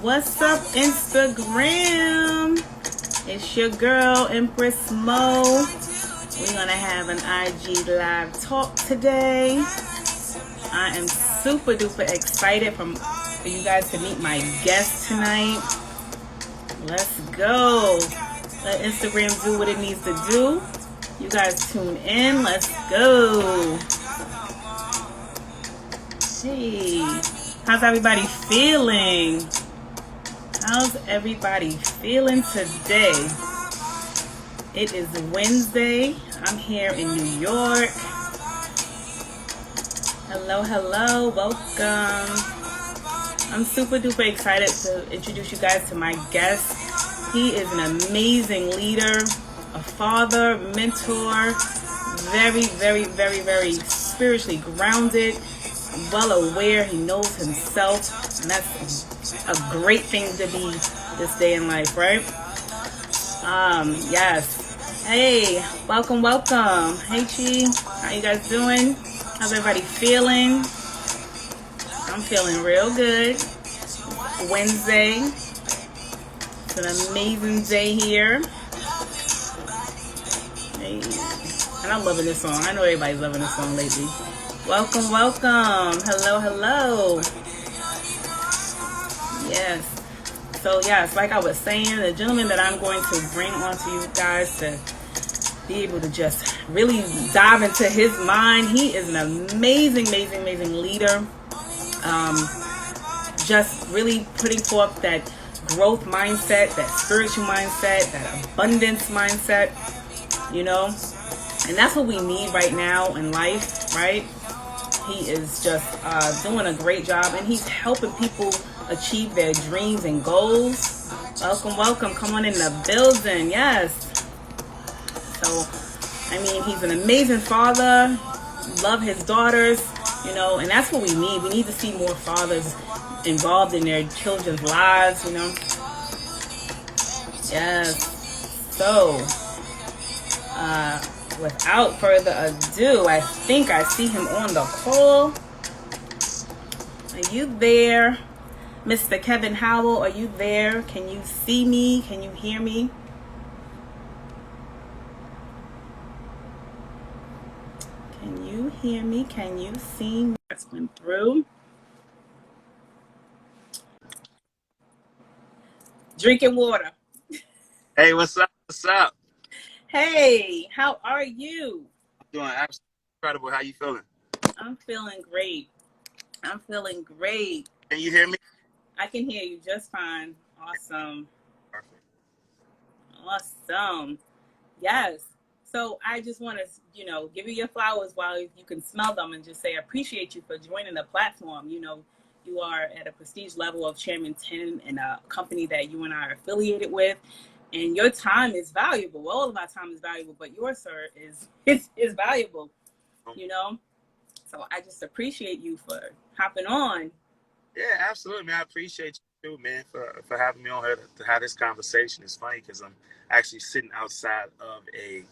What's up, Instagram? It's your girl, Empress Mo. We're gonna have an IG live talk today. I am super duper excited for you guys to meet my guest tonight. Let's go. Let Instagram do what it needs to do. You guys tune in. Let's go. Hey, how's everybody feeling? How's everybody feeling today? It is Wednesday. I'm here in New York. Hello, hello, welcome. I'm super duper excited to introduce you guys to my guest. He is an amazing leader, a father, mentor, very, very, very, very spiritually grounded, well aware. He knows himself, and that's a great thing to be this day in life, right? Yes. Hey, welcome, welcome. Hey, Chi, how you guys doing? How's everybody feeling? I'm feeling real good. Wednesday. It's an amazing day here. Hey. And I'm loving this song. I know everybody's loving this song lately. Welcome, welcome. Hello, hello. Yes. So, yes, like I was saying, the gentleman that I'm going to bring on to you guys to be able to just really dive into his mind. He is an amazing, amazing, amazing leader. Just really putting forth that growth mindset, that spiritual mindset, that abundance mindset, you know. And that's what we need right now in life, right? He is just doing a great job, and he's helping people achieve their dreams and goals. Welcome, welcome. Come on in the building. Yes. So, I mean, he's an amazing father. Love his daughters, you know, and that's what we need. We need to see more fathers involved in their children's lives, you know. Yes. So, without further ado, I think I see him on the call. Are you there? Mr. Kevin Howell, are you there? Can you see me? Can you hear me? Can you hear me? Can you see me? That's went through. Drinking water. Hey, what's up? What's up? Hey, how are you? I'm doing absolutely incredible. How you feeling? I'm feeling great. I'm feeling great. Can you hear me? I can hear you just fine. Awesome. Perfect. Awesome. Yes. So I just want to, you know, give you your flowers while you can smell them and just say I appreciate you for joining the platform. You know, you are at a prestige level of Chairman 10 in a company that you and I are affiliated with. And your time is valuable. All of our time is valuable, but yours, sir, is valuable, you know? So I just appreciate you for hopping on. Yeah, absolutely, man. I appreciate you too, man, for having me on here to have this conversation. It's funny because I'm actually sitting outside of a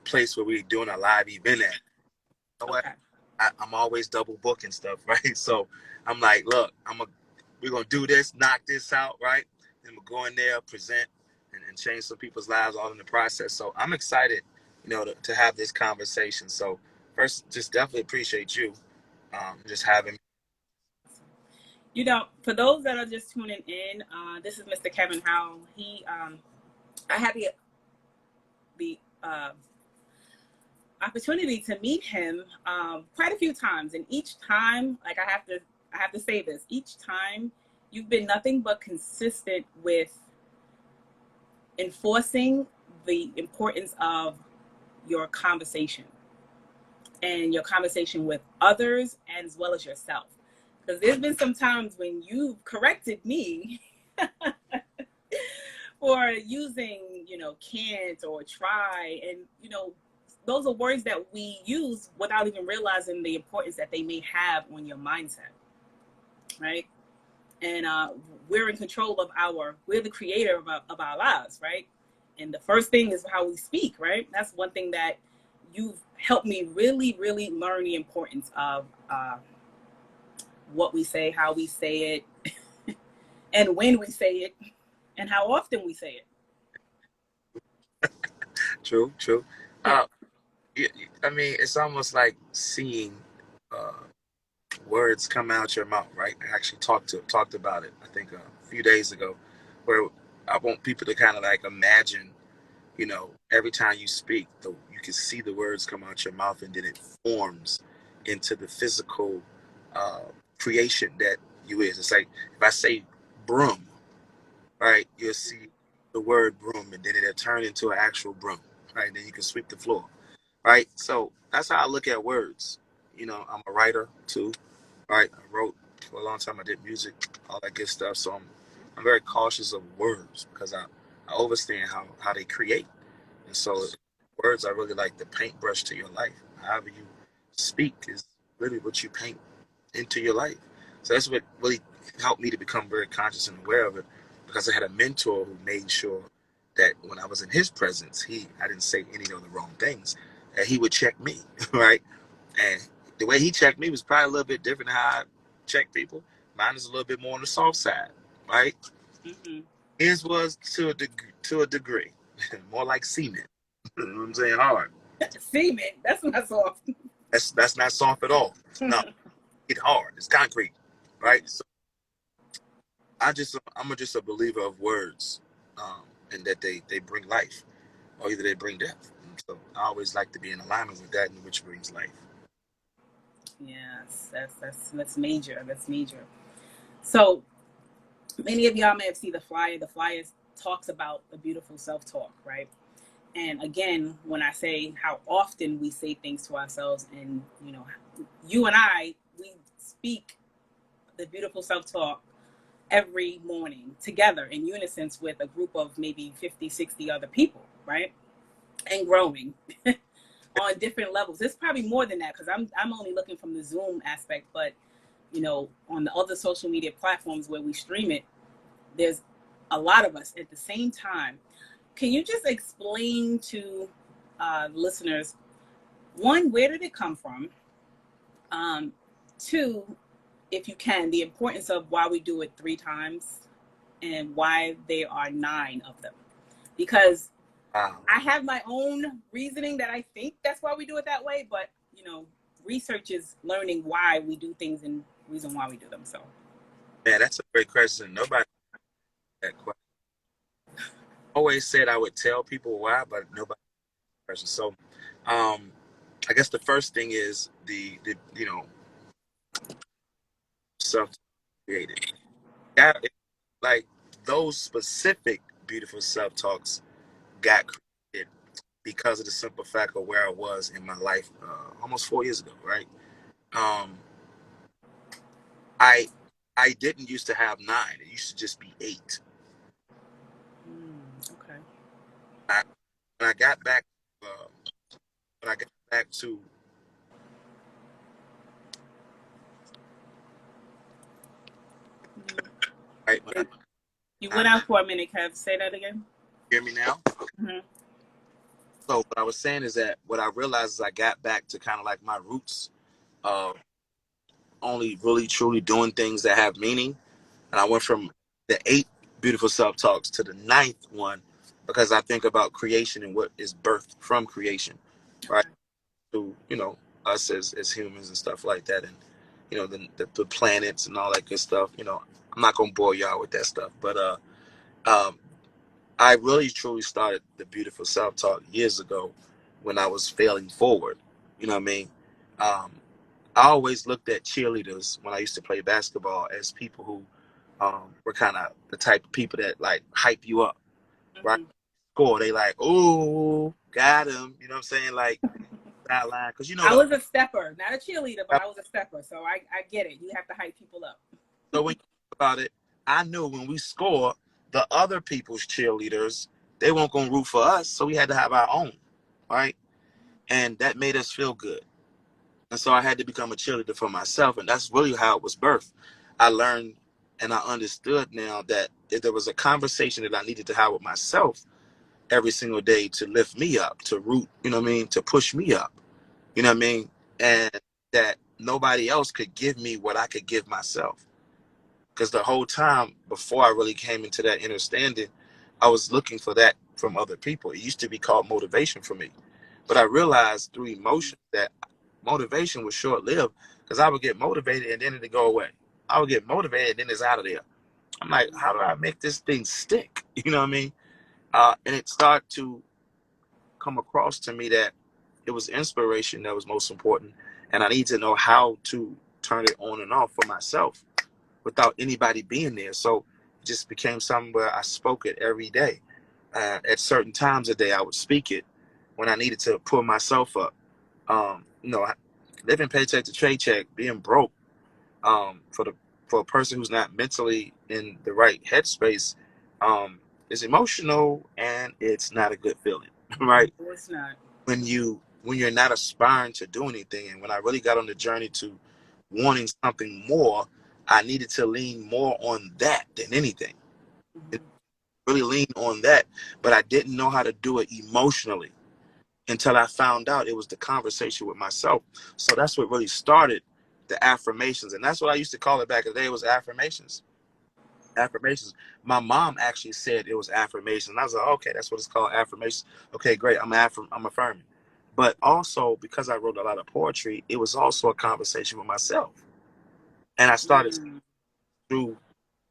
place where we're doing a live event at. You know what? Okay. I'm always double booking stuff, right? So I'm like, look, we're gonna do this, knock this out, right? Then we'll go in there, present, and change some people's lives all in the process. So I'm excited, you know, to have this conversation. So first, just definitely appreciate you, just having me. You know, for those that are just tuning in, this is Mr. Kevin Howell. I had the opportunity to meet him quite a few times, and each time, like I have to say this, each time you've been nothing but consistent with enforcing the importance of your conversation and your conversation with others as well as yourself. Because there's been some times when you've corrected me for using, you know, can't or try. And, you know, those are words that we use without even realizing the importance that they may have on your mindset, right? And we're in control of we're the creator of our lives, right? And the first thing is how we speak, right? That's one thing that you've helped me really, really learn the importance of what we say, how we say it, and when we say it, and how often we say it. True, true. Yeah. Uh, I mean, it's almost like seeing uh, words come out your mouth, right? I actually talked about it, I think a few days ago, where I want people to kind of like imagine, every time you speak, you can see the words come out your mouth, and then it forms into the physical uh, creation that you is. It's like if I say broom, right? You'll see the word broom, and then it'll turn into an actual broom, right? And then you can sweep the floor, right? So that's how I look at words. I'm a writer too, right? I wrote for a long time. I did music, all that good stuff. So I'm very cautious of words because I understand how they create. And so words are really like the paintbrush to your life. However you speak is really what you paint into your life. So that's what really helped me to become very conscious and aware of it, because I had a mentor who made sure that when I was in his presence, I didn't say any of the wrong things, and he would check me, right? And the way he checked me was probably a little bit different than how I check people. Mine is a little bit more on the soft side, right? Mm-hmm. His was to a degree, more like cement. You know what I'm saying? Hard. Semen. That's not soft. That's not soft at all. No, it's hard. It's concrete, right? So I'm just a believer of words, and that they bring life, or either they bring death. And so I always like to be in alignment with that, and which brings life. Yes, that's major. That's major. So many of y'all may have seen the flyer. The flyer talks about the beautiful self-talk, right? And again, when I say how often we say things to ourselves, and you and I, we speak the beautiful self-talk every morning together in unison with a group of maybe 50, 60 other people, right? And growing on different levels. It's probably more than that because I'm only looking from the Zoom aspect, but on the other social media platforms where we stream it, there's a lot of us at the same time. Can you just explain to listeners, one, where did it come from? Two, if you can, the importance of why we do it 3 times and why there are 9 of them. Because Wow. I have my own reasoning that I think that's why we do it that way, but research is learning why we do things and reason why we do them. So, Man, that's a great question. Nobody asked that question. Always said I would tell people why, but nobody asked that question. So, I guess the first thing is the self created. That, like, those specific beautiful self talks got created because of the simple fact of where I was in my life almost 4 years ago, right? Um, I I didn't used to have 9. It used to just be 8. okay. I, when I got back, when I got back to right when You I went out for a minute, Kev. Say that again. hear me now. Mm-hmm. So what I was saying is that what I realized is I got back to kind of like my roots of only really truly doing things that have meaning, and I went from the 8 beautiful self talks to the 9th one because I think about creation and what is birthed from creation, right? Okay. To us as humans and stuff like that, and the planets and all that good stuff. I'm not gonna bore y'all with that stuff, but um, I really truly started the beautiful self talk years ago when I was failing forward. You know what I mean? Um, I always looked at cheerleaders when I used to play basketball as people who were kind of the type of people that like hype you up, right? Mm-hmm. Score, they like, ooh, got him. You know what I'm saying? Like sideline, because I was a stepper, not a cheerleader, but I was a stepper. So I get it. You have to hype people up. so when you think about it, I knew when we score, the other people's cheerleaders, they weren't gonna root for us, so we had to have our own, right? And that made us feel good. And so I had to become a cheerleader for myself, and that's really how it was birthed. I learned and I understood now that if there was a conversation that I needed to have with myself every single day to lift me up, to root, you know what I mean, to push me up, you know what I mean, and that nobody else could give me what I could give myself. Because the whole time before I really came into that understanding, I was looking for that from other people. It used to be called motivation for me. But I realized through emotion that motivation was short lived, because I would get motivated and then it'd go away. I would get motivated and then it's out of there. I'm like, how do I make this thing stick? You know what I mean? And it started to come across to me that it was inspiration that was most important. And I need to know how to turn it on and off for myself without anybody being there. So it just became something where I spoke it every day. At certain times a day, I would speak it when I needed to pull myself up. You know, living paycheck to paycheck, being broke, for a person who's not mentally in the right headspace, is emotional and it's not a good feeling, right? No, it's not. When you're not aspiring to do anything, and when I really got on the journey to wanting something more, I needed to lean more on that than anything. It Mm-hmm. really lean on that, but I didn't know how to do it emotionally until I found out it was the conversation with myself. So that's what really started the affirmations. And that's what I used to call it back in the day, was affirmations. Affirmations. My mom actually said it was affirmations. And I was like, okay, that's what it's called, affirmations. Okay, great. I'm affirming. But also because I wrote a lot of poetry, it was also a conversation with myself. And I started Mm, through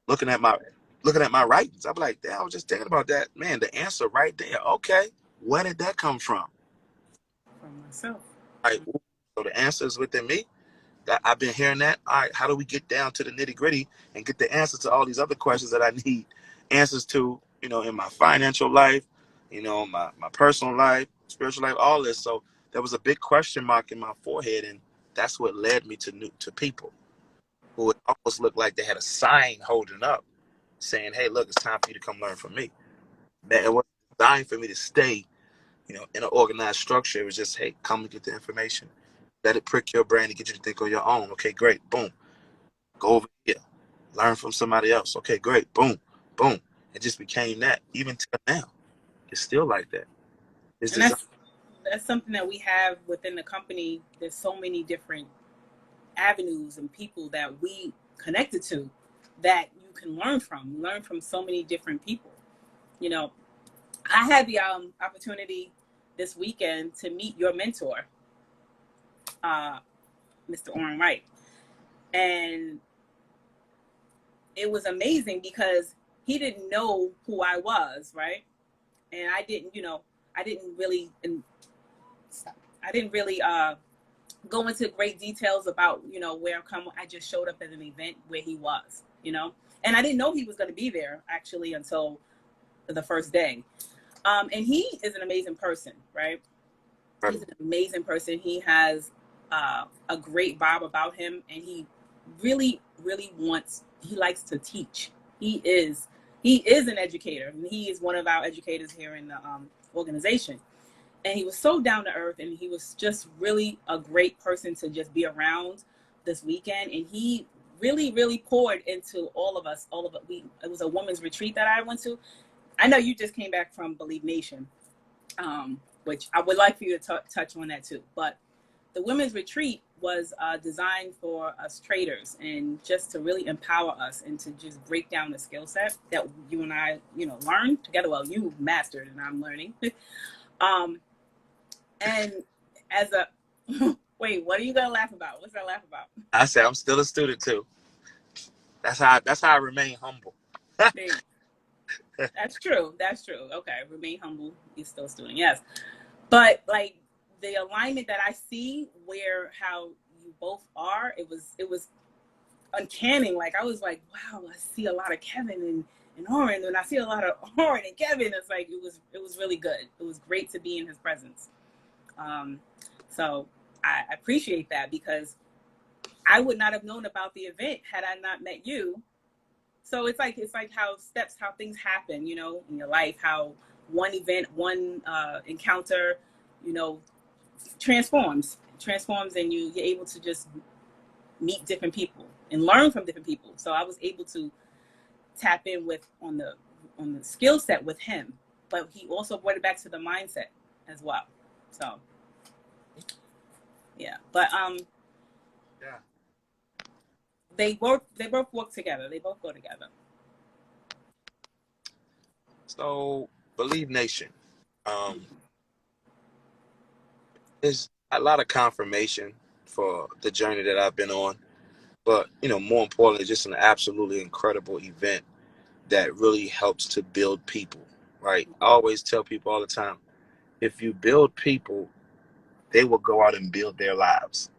looking at my writings. I'm like, damn, I was just thinking about that. Man, the answer right there. Okay. Where did that come from? from myself. Like, so the answer is within me. I've been hearing that. All right, how do we get down to the nitty gritty and get the answers to all these other questions that I need answers to, in my financial life, my personal life, spiritual life, all this. So there was a big question mark in my forehead, and that's what led me to people who it almost looked like they had a sign holding up saying, hey, look, it's time for you to come learn from me. That it wasn't designed for me to stay, in an organized structure. It was just, hey, come and get the information. Let it prick your brain and get you to think on your own. Okay, great. Boom. Go over here. Learn from somebody else. Okay, great. Boom. Boom. It just became that. Even till now, it's still like that. It's And designed. that's something that we have within the company. There's so many different avenues and people that we connected to that you can learn from so many different people. You know, I had the opportunity this weekend to meet your mentor, uh, Mr. Orrin Wright, and it was amazing because he didn't know who I was, right? And I didn't really, and I didn't really go into great details about where I'm coming. I just showed up at an event where he was, and I didn't know he was going to be there actually until the first day. And he is an amazing person, right? He's an amazing person. He has a great vibe about him, and he really, really he likes to teach. He is an educator, and he is one of our educators here in the organization. And he was so down to earth, and he was just really a great person to just be around this weekend. And he really, really poured into all of us. All of it. It was a women's retreat that I went to. I know you just came back from Believe Nation, which I would like for you to touch on that too. But the women's retreat was designed for us traders and just to really empower us and to just break down the skill set that you and I, learned together. Well, you mastered and I'm learning. And as a wait, what are you gonna laugh about? What's that laugh about? I said I'm still a student too. That's how I remain humble. That's true. That's true. Okay, remain humble. You're still a student. Yes, but like the alignment that I see, how you both are, it was uncanny. Like I was like, wow, I see a lot of Kevin and Orrin, and I see a lot of Orrin and Kevin. It's like it was really good. It was great to be in his presence. So I appreciate that because I would not have known about the event had I not met you. So it's like how things happen, in your life, how one event, one encounter, you know, transforms, and you're able to just meet different people and learn from different people. So I was able to tap in on the skill set with him, but he also brought it back to the mindset as well. So yeah, but Yeah. They both work together. They both go together. So, Believe Nation. There's a lot of confirmation for the journey that I've been on. But, more importantly, just an absolutely incredible event that really helps to build people, right? I always tell people all the time, if you build people, they will go out and build their lives.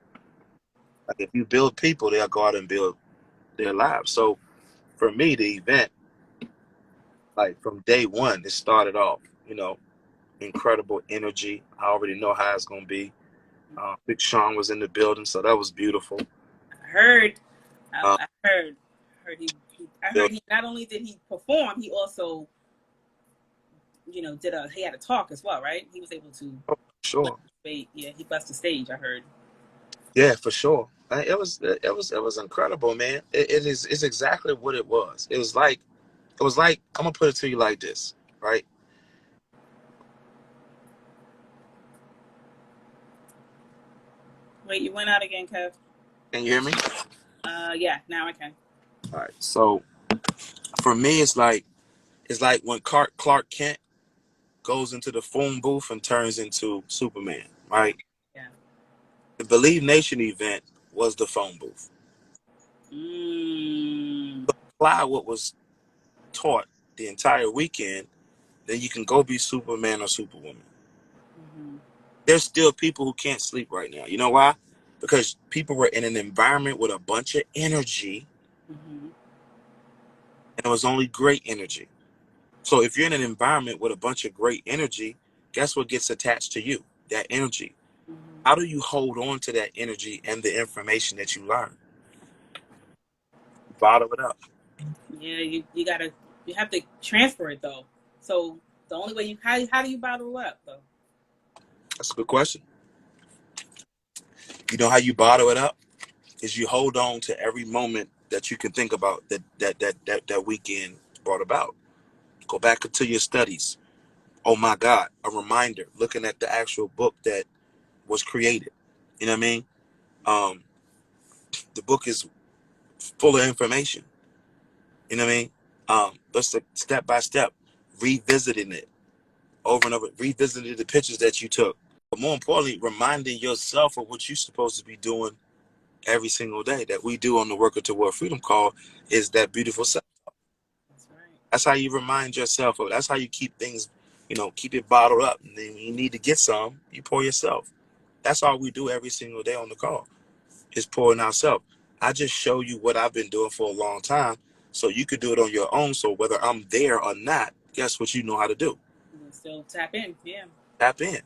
Like if you build people, they'll go out and build their lives. So for me, the event, like from day one, it started off, incredible energy. I already know how it's gonna be. Big Sean was in the building, so that was beautiful. I heard. Um, I heard. I heard he not only did he perform, he also, he had a talk as well, right? He was able to. sure. Yeah, he blessed the stage. I heard. Yeah, for sure. It was incredible, man. It's exactly what it was. It was like I'm gonna put it to you like this, right? Wait, you went out again, Kev. Can you hear me? Yeah, now I can. All right. So for me, it's like when Clark Kent goes into the phone booth and turns into Superman, right? Yeah. The Believe Nation event was the phone booth. Mm. Apply what was taught the entire weekend, then you can go be Superman or Superwoman. Mm-hmm. There's still people who can't sleep right now. You know why? Because people were in an environment with a bunch of energy, Mm-hmm. and it was only great energy. So if you're in an environment with a bunch of great energy, guess what gets attached to you? That energy. Mm-hmm. How do you hold on to that energy and the information that you learn? Bottle it up. Yeah, you have to transfer it though. So the only way how do you bottle it up though? That's a good question. You know how you bottle it up? Is you hold on to every moment that you can think about that weekend brought about. Go back into your studies. Oh my God, a reminder, looking at the actual book that was created. You know what I mean? Um, the book is full of information. You know what I mean? Just step by step, revisiting it over and over, revisiting the pictures that you took. But more importantly, reminding yourself of what you're supposed to be doing every single day that we do on the Worker to World Freedom Call is that beautiful self. That's right. That's how you remind yourself of it. That's how you keep things, keep it bottled up. And then when you need to get some, you pour yourself. That's all we do every single day on the call is pouring ourselves. I just show you what I've been doing for a long time so you could do it on your own. So whether I'm there or not, guess what you know how to do? You can still tap in. Yeah. Tap in.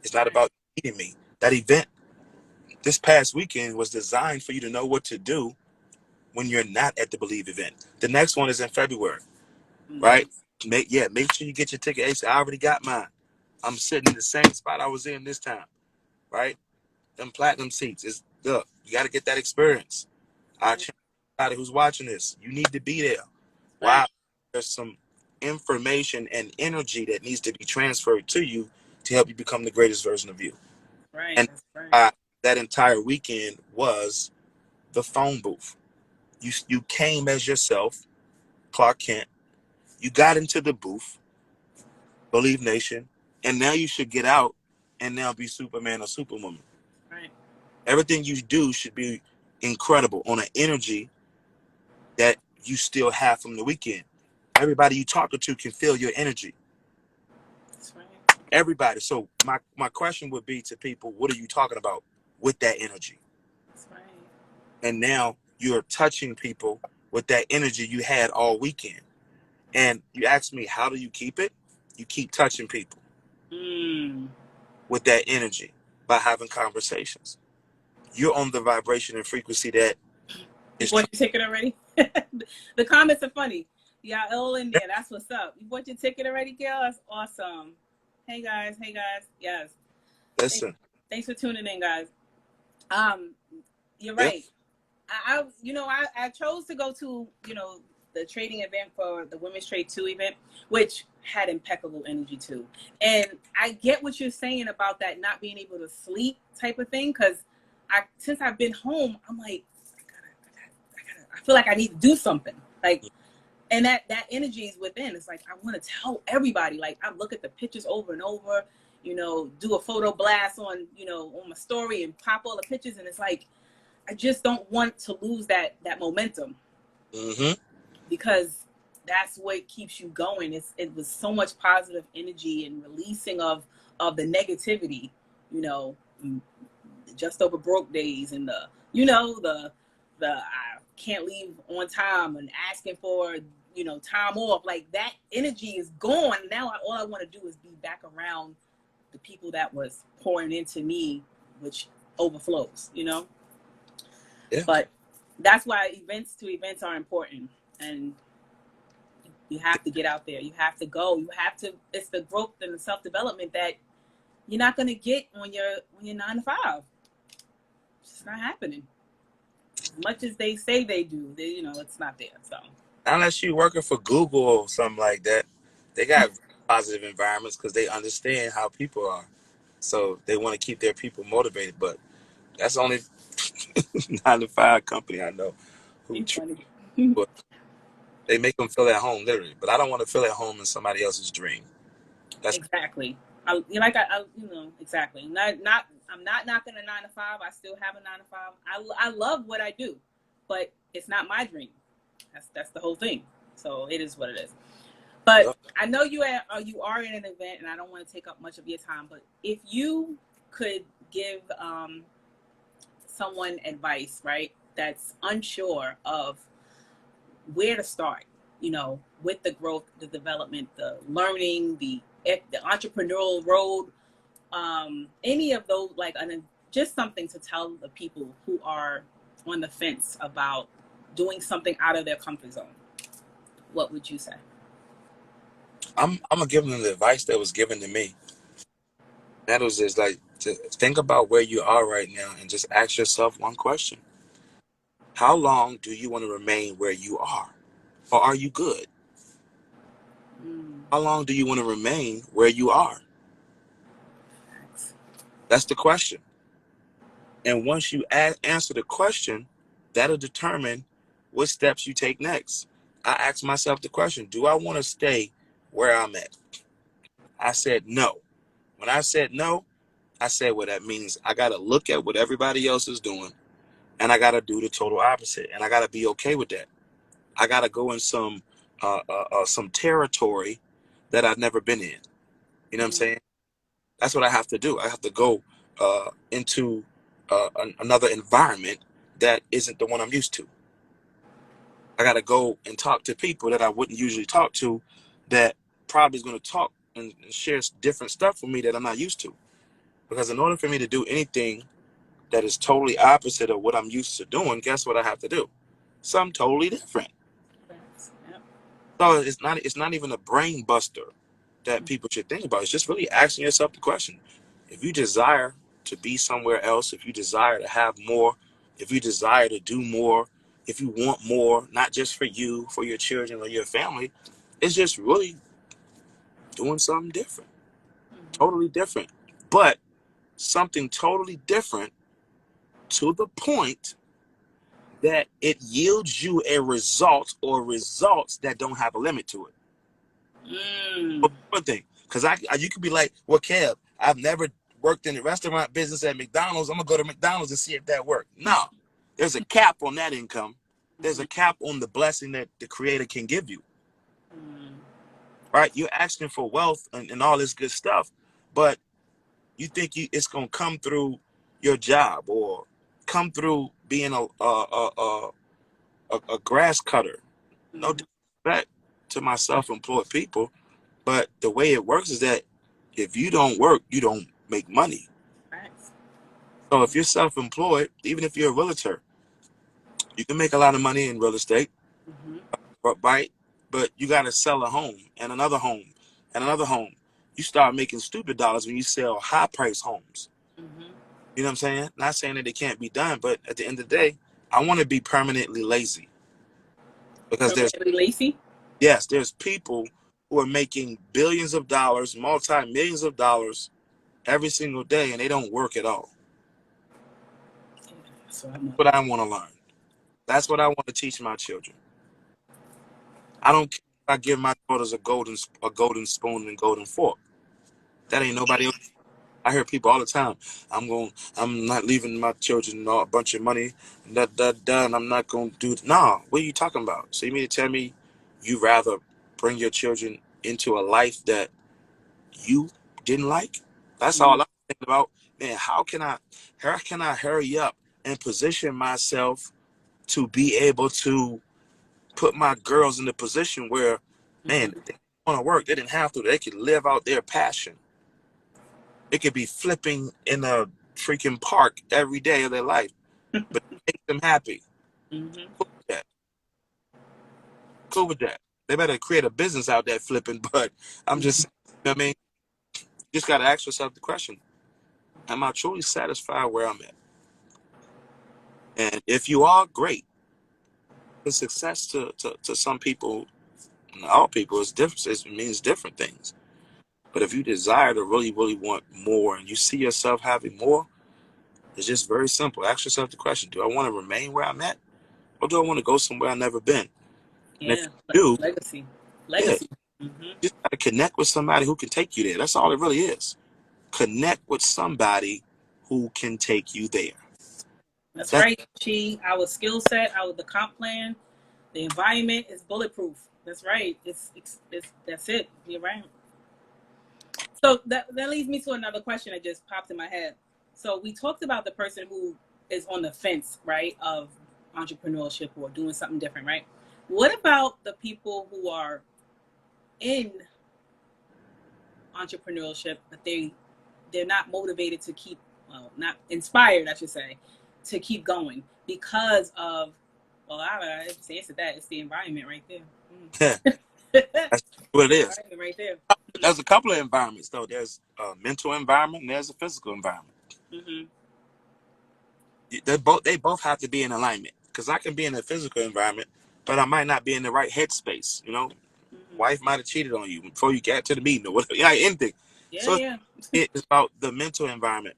It's not Right. about eating me. That event this past weekend was designed for you to know what to do when you're not at the Believe event. The next one is in February, Mm-hmm. right? Make sure you get your ticket. Ace, I already got mine. I'm sitting in the same spot I was in this time, right? Them platinum seats. Look, you got to get that experience. I challenge everybody who's watching this. You need to be there. Right. Wow. There's some information and energy that needs to be transferred to you to help you become the greatest version of you. Right. And That's right. that entire weekend was the phone booth. You came as yourself, Clark Kent. You got into the booth, Believe Nation, and now you should get out and now be Superman or Superwoman. Right. Everything you do should be incredible on an energy that you still have from the weekend. Everybody you talking to can feel your energy. That's right. Everybody. So my question would be to people, what are you talking about with that energy? That's right. And now you're touching people with that energy you had all weekend. And you ask me, how do you keep it? You keep touching people Mm. with that energy by having conversations. You're on the vibration and frequency that You is bought your ticket already? The comments are funny. Y'all all in there. That's what's up. You bought your ticket already, Gail? That's awesome. Hey guys. Yes. listen. Thanks for tuning in, guys. You're Yeah. right. I chose to go to, the trading event for the Women's Trade 2 event, which had impeccable energy too. And I get what you're saying about that not being able to sleep type of thing, because since I've been home, I'm like, I gotta I feel like I need to do something. Like, and that energy is within. It's like I want to tell everybody. Like I look at the pictures over and over, do a photo blast on, on my story and pop all the pictures, and it's like I just don't want to lose that momentum. Mm-hmm. Because that's what keeps you going. It was so much positive energy and releasing of the negativity, you know, just over broke days and the I can't leave on time and asking for time off. Like that energy is gone. Now all I want to do is be back around the people that was pouring into me, which overflows. Yeah. But that's why events are important, and you have to get out there. You have to go. It's the growth and the self-development that you're not going to get when you're 9 to 5. It's just not happening. As much as they say they do, it's not there. So Unless you're working for Google or something like that, they got positive environments because they understand how people are. So they want to keep their people motivated. But that's the only 9 to 5 company I know who but they make them feel at home, literally. But I don't want to feel at home in somebody else's dream. That's exactly. Exactly. I'm not knocking a 9 to 5. I still have a 9 to 5. I love what I do, but it's not my dream. That's the whole thing. So it is what it is. But I know you are in an event, and I don't want to take up much of your time. But if you could give someone advice, right, that's unsure of where to start, with the growth, the development, the learning, the entrepreneurial road, any of those, just something to tell the people who are on the fence about doing something out of their comfort zone, what would you say? I'm gonna give them the advice that was given to me. That was just like to think about where you are right now and just ask yourself one question. How long do you want to remain where you are? Or are you good? How long do you want to remain where you are? That's the question. And once you answer the question, that'll determine what steps you take next. I asked myself the question, do I want to stay where I'm at? I said no. When I said no, I said, well, that means I got to look at what everybody else is doing and I got to do the total opposite. And I got to be okay with that. I got to go in some territory that I've never been in. You know what I'm saying? That's what I have to do. I have to go into another environment that isn't the one I'm used to. I got to go and talk to people that I wouldn't usually talk to that probably is going to talk and share different stuff with me that I'm not used to. Because in order for me to do anything that is totally opposite of what I'm used to doing, guess what I have to do? Something totally different. Yep. So it's not even a brain buster that people should think about. It's just really asking yourself the question. If you desire to be somewhere else, if you desire to have more, if you desire to do more, if you want more, not just for you, for your children or your family, it's just really doing something different, totally different. But something totally different to the point that it yields you a result or results that don't have a limit to it. One thing, because you could be like, well, Kev, I've never worked in the restaurant business at McDonald's. I'm gonna go to McDonald's and see if that works. No, there's a cap on that income. There's a cap on the blessing that the Creator can give you. Right? You're asking for wealth and all this good stuff, but you think it's gonna come through your job or come through being a grass cutter. No disrespect to my self-employed people, but the way it works is that if you don't work, you don't make money. So if you're self-employed, even if you're a realtor, you can make a lot of money in real estate, right? But you got to sell a home and another home and another home. You start making stupid dollars when you sell high-priced homes. You know what I'm saying? Not saying that it can't be done, but at the end of the day, I want to be permanently lazy. Because there's people who are making billions of dollars, multi-millions of dollars every single day, and they don't work at all. That's what I want to learn. That's what I want to teach my children. I don't care if I give my daughters a golden spoon and golden fork. That ain't nobody else. I hear people all the time. I'm not leaving my children a bunch of money. And I'm not gonna do. Nah, what are you talking about? So you mean to tell me you rather bring your children into a life that you didn't like? That's all Mm-hmm. I'm thinking about. Man, how can I hurry up and position myself to be able to put my girls in the position where, man, Mm-hmm. they want to work. They didn't have to. They could live out their passion. It could be flipping in a freaking park every day of their life, but it makes them happy. Mm-hmm. Cool with that. Cool with that. They better create a business out there flipping, but I'm just saying, you know what I mean? You just got to ask yourself the question, am I truly satisfied where I'm at? And if you are, great. The success to some people, and all people, is different. It means different things. But if you desire to really, really want more and you see yourself having more, it's just very simple. Ask yourself the question, do I want to remain where I'm at? Or do I want to go somewhere I've never been? And if Yeah. you do, Legacy. yeah, you Legacy. Mm-hmm. just got to connect with somebody who can take you there. That's all it really is. Connect with somebody who can take you there. That's That's right. Our skill set, the comp plan, the environment is bulletproof. That's right. It's that's it. You're right. So that leads me to another question that just popped in my head. So we talked about the person who is on the fence, right, of entrepreneurship or doing something different, right? What about the people who are in entrepreneurship, but they're not motivated to keep, well, not inspired, I should say, to keep going because of, well, I just answered that. It's the environment right there. Mm. that's what it The is. environment right there. There's a couple of environments though. There's a mental environment and there's a physical environment. Mm-hmm. They both have to be in alignment. Because I can be in a physical environment, but I might not be in the right headspace. Mm-hmm. Wife might have cheated on you before you get to the meeting or whatever, yeah, anything. Yeah, So yeah. it's about the mental environment.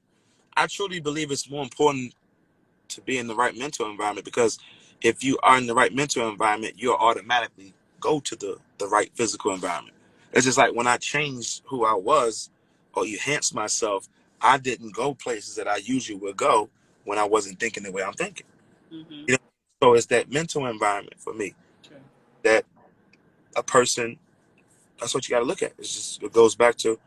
I truly believe it's more important to be in the right mental environment because if you are in the right mental environment, you'll automatically go to the right physical environment. It's just like when I changed who I was or enhanced myself, I didn't go places that I usually would go when I wasn't thinking the way I'm thinking. Mm-hmm. You know, so it's that mental environment for me True. that a person. That's what you got to look at. It goes back to,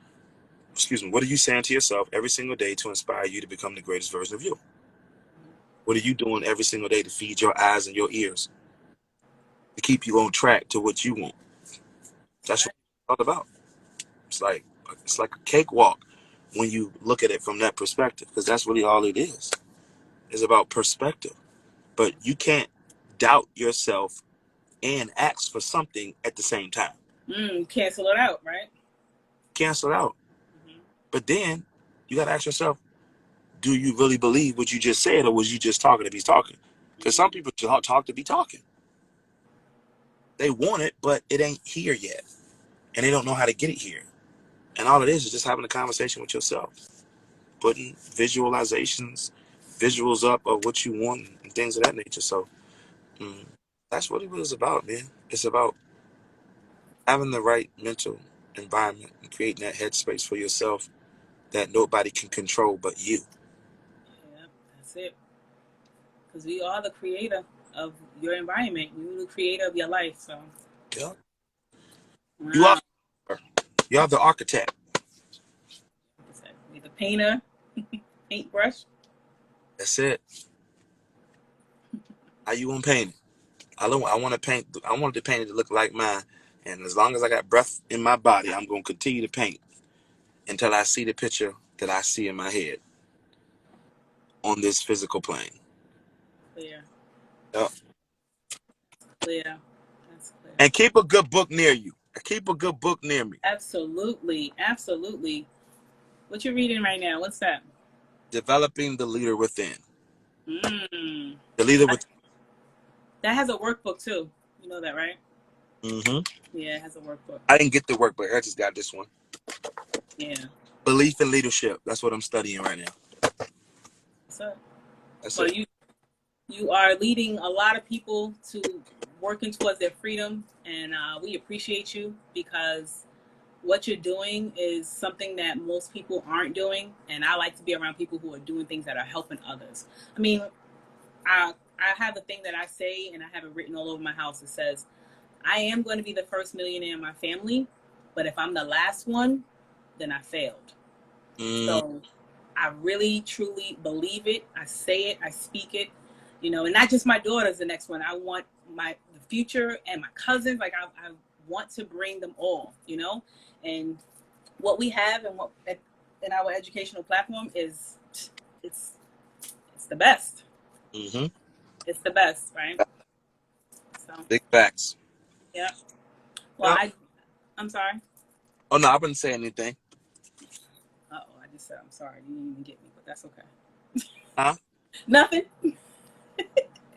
excuse me, what are you saying to yourself every single day to inspire you to become the greatest version of you? What are you doing every single day to feed your eyes and your ears to keep you on track to what you want? That's what Right. it's all about. It's like a cakewalk when you look at it from that perspective, because that's really all it is. It's about perspective. But you can't doubt yourself and ask for something at the same time. Cancel it out, right? Cancel it out. Mm-hmm. But then you got to ask yourself, do you really believe what you just said, or was you just talking to be talking? Because some Mm-hmm. people talk to be talking. They want it, but it ain't here yet, and they don't know how to get it here. And all it is just having a conversation with yourself, putting visuals up of what you want and things of that nature. So mm, that's what it was about, man. It's about having the right mental environment and creating that headspace for yourself that nobody can control but you. Yeah, that's it. Because we are the creator of your environment. You're the creator of your life. So, Yeah. You are wow. you are the architect. Like I said, you're the painter, paintbrush. That's it. How you gonna paint it? I don't. I want to paint. I want the painting to look like mine. And as long as I got breath in my body, I'm gonna continue to paint until I see the picture that I see in my head on this physical plane. Clear. Yeah. Clear. That's clear. And keep a good book near you. Keep a good book near me. Absolutely. Absolutely. What you reading right now? What's that? Developing the leader within. Mm. The leader within. That has a workbook too. You know that, right? Mm-hmm. Yeah, it has a workbook. I didn't get the work, but I just got this one. Yeah. Belief in leadership. That's what I'm studying right now. So, That's well, it. you You are leading a lot of people to working towards their freedom, and we appreciate you because what you're doing is something that most people aren't doing, and I like to be around people who are doing things that are helping others. I mean, I have a thing that I say, and I have it written all over my house. It says, I am going to be the first millionaire in my family, but if I'm the last one, then I failed. Mm, So I really, truly believe it. I say it, I speak it, you know, and not just my daughter's the next one. I want the future and my cousins. Like I want to bring them all, you know, and what we have and what in our educational platform is it's it's the best. mm-hmm. It's the best, right? So Big facts. yeah. Well, Yep. I'm sorry. Oh no, I wouldn't say anything. Uh-oh, I just said I'm sorry. You didn't even get me, but that's okay. Huh? Nothing.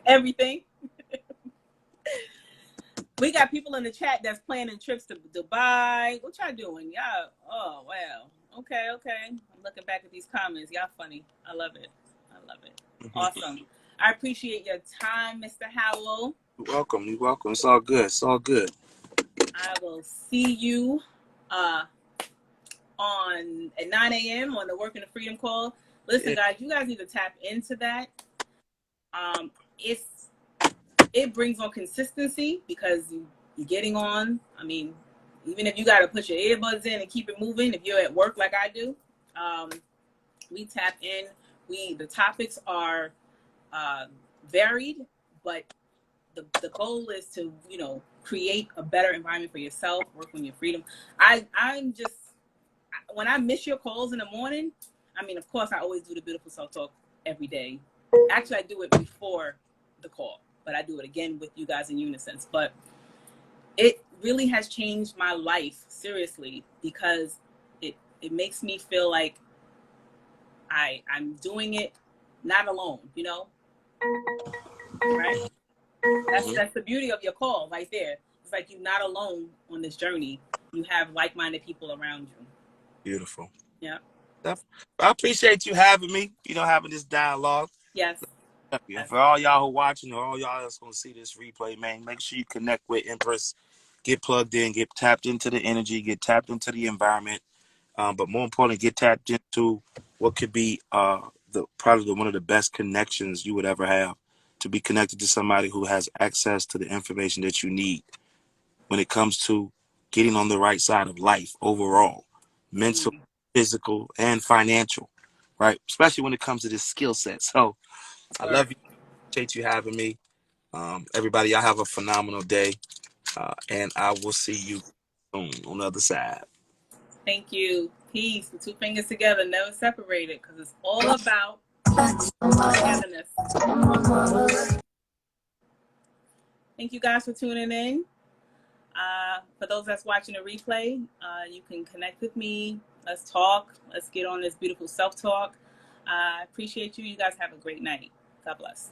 Everything. We got people in the chat that's planning trips to Dubai. What y'all doing? Y'all, oh, wow. Okay, okay. I'm looking back at these comments. Y'all funny. I love it. I love it. Awesome. I appreciate your time, Mr. Howell. You're welcome. You're welcome. It's all good. It's all good. I will see you on at 9 a.m. on the Working the Freedom call. Listen, Yeah. guys, you guys need to tap into that. It brings on consistency because you're getting on. I mean, even if you got to put your earbuds in and keep it moving, if you're at work like I do, we tap in. The topics are varied, but the goal is to, you know, create a better environment for yourself, work on your freedom. I'm just, when I miss your calls in the morning, I mean, of course, I always do the beautiful self talk every day. Actually, I do it before the call, but I do it again with you guys in unison. But it really has changed my life, seriously, because it makes me feel like I'm doing it not alone, you know? Right? Mm-hmm. That's the beauty of your call right there. It's like you're not alone on this journey. You have like-minded people around you. Beautiful. Yeah. I appreciate you having me, you know, having this dialogue. Yes. And Yes. for all y'all who watching or all y'all that's gonna see this replay, man, make sure you connect with Empress, get plugged in, get tapped into the energy, get tapped into the environment. But more importantly, get tapped into what could be probably one of the best connections you would ever have, to be connected to somebody who has access to the information that you need when it comes to getting on the right side of life overall, mental, Mm. physical, and financial, right? Especially when it comes to this skill set. So I love Word. you. Appreciate you having me. Everybody, y'all have a phenomenal day. And I will see you soon on the other side. Thank you. Peace. The two fingers together, never separated, because it's all about togetherness. Thank you guys for tuning in. For those that's watching the replay, you can connect with me. Let's talk. Let's get on this beautiful self-talk. I appreciate you. You guys have a great night. God bless.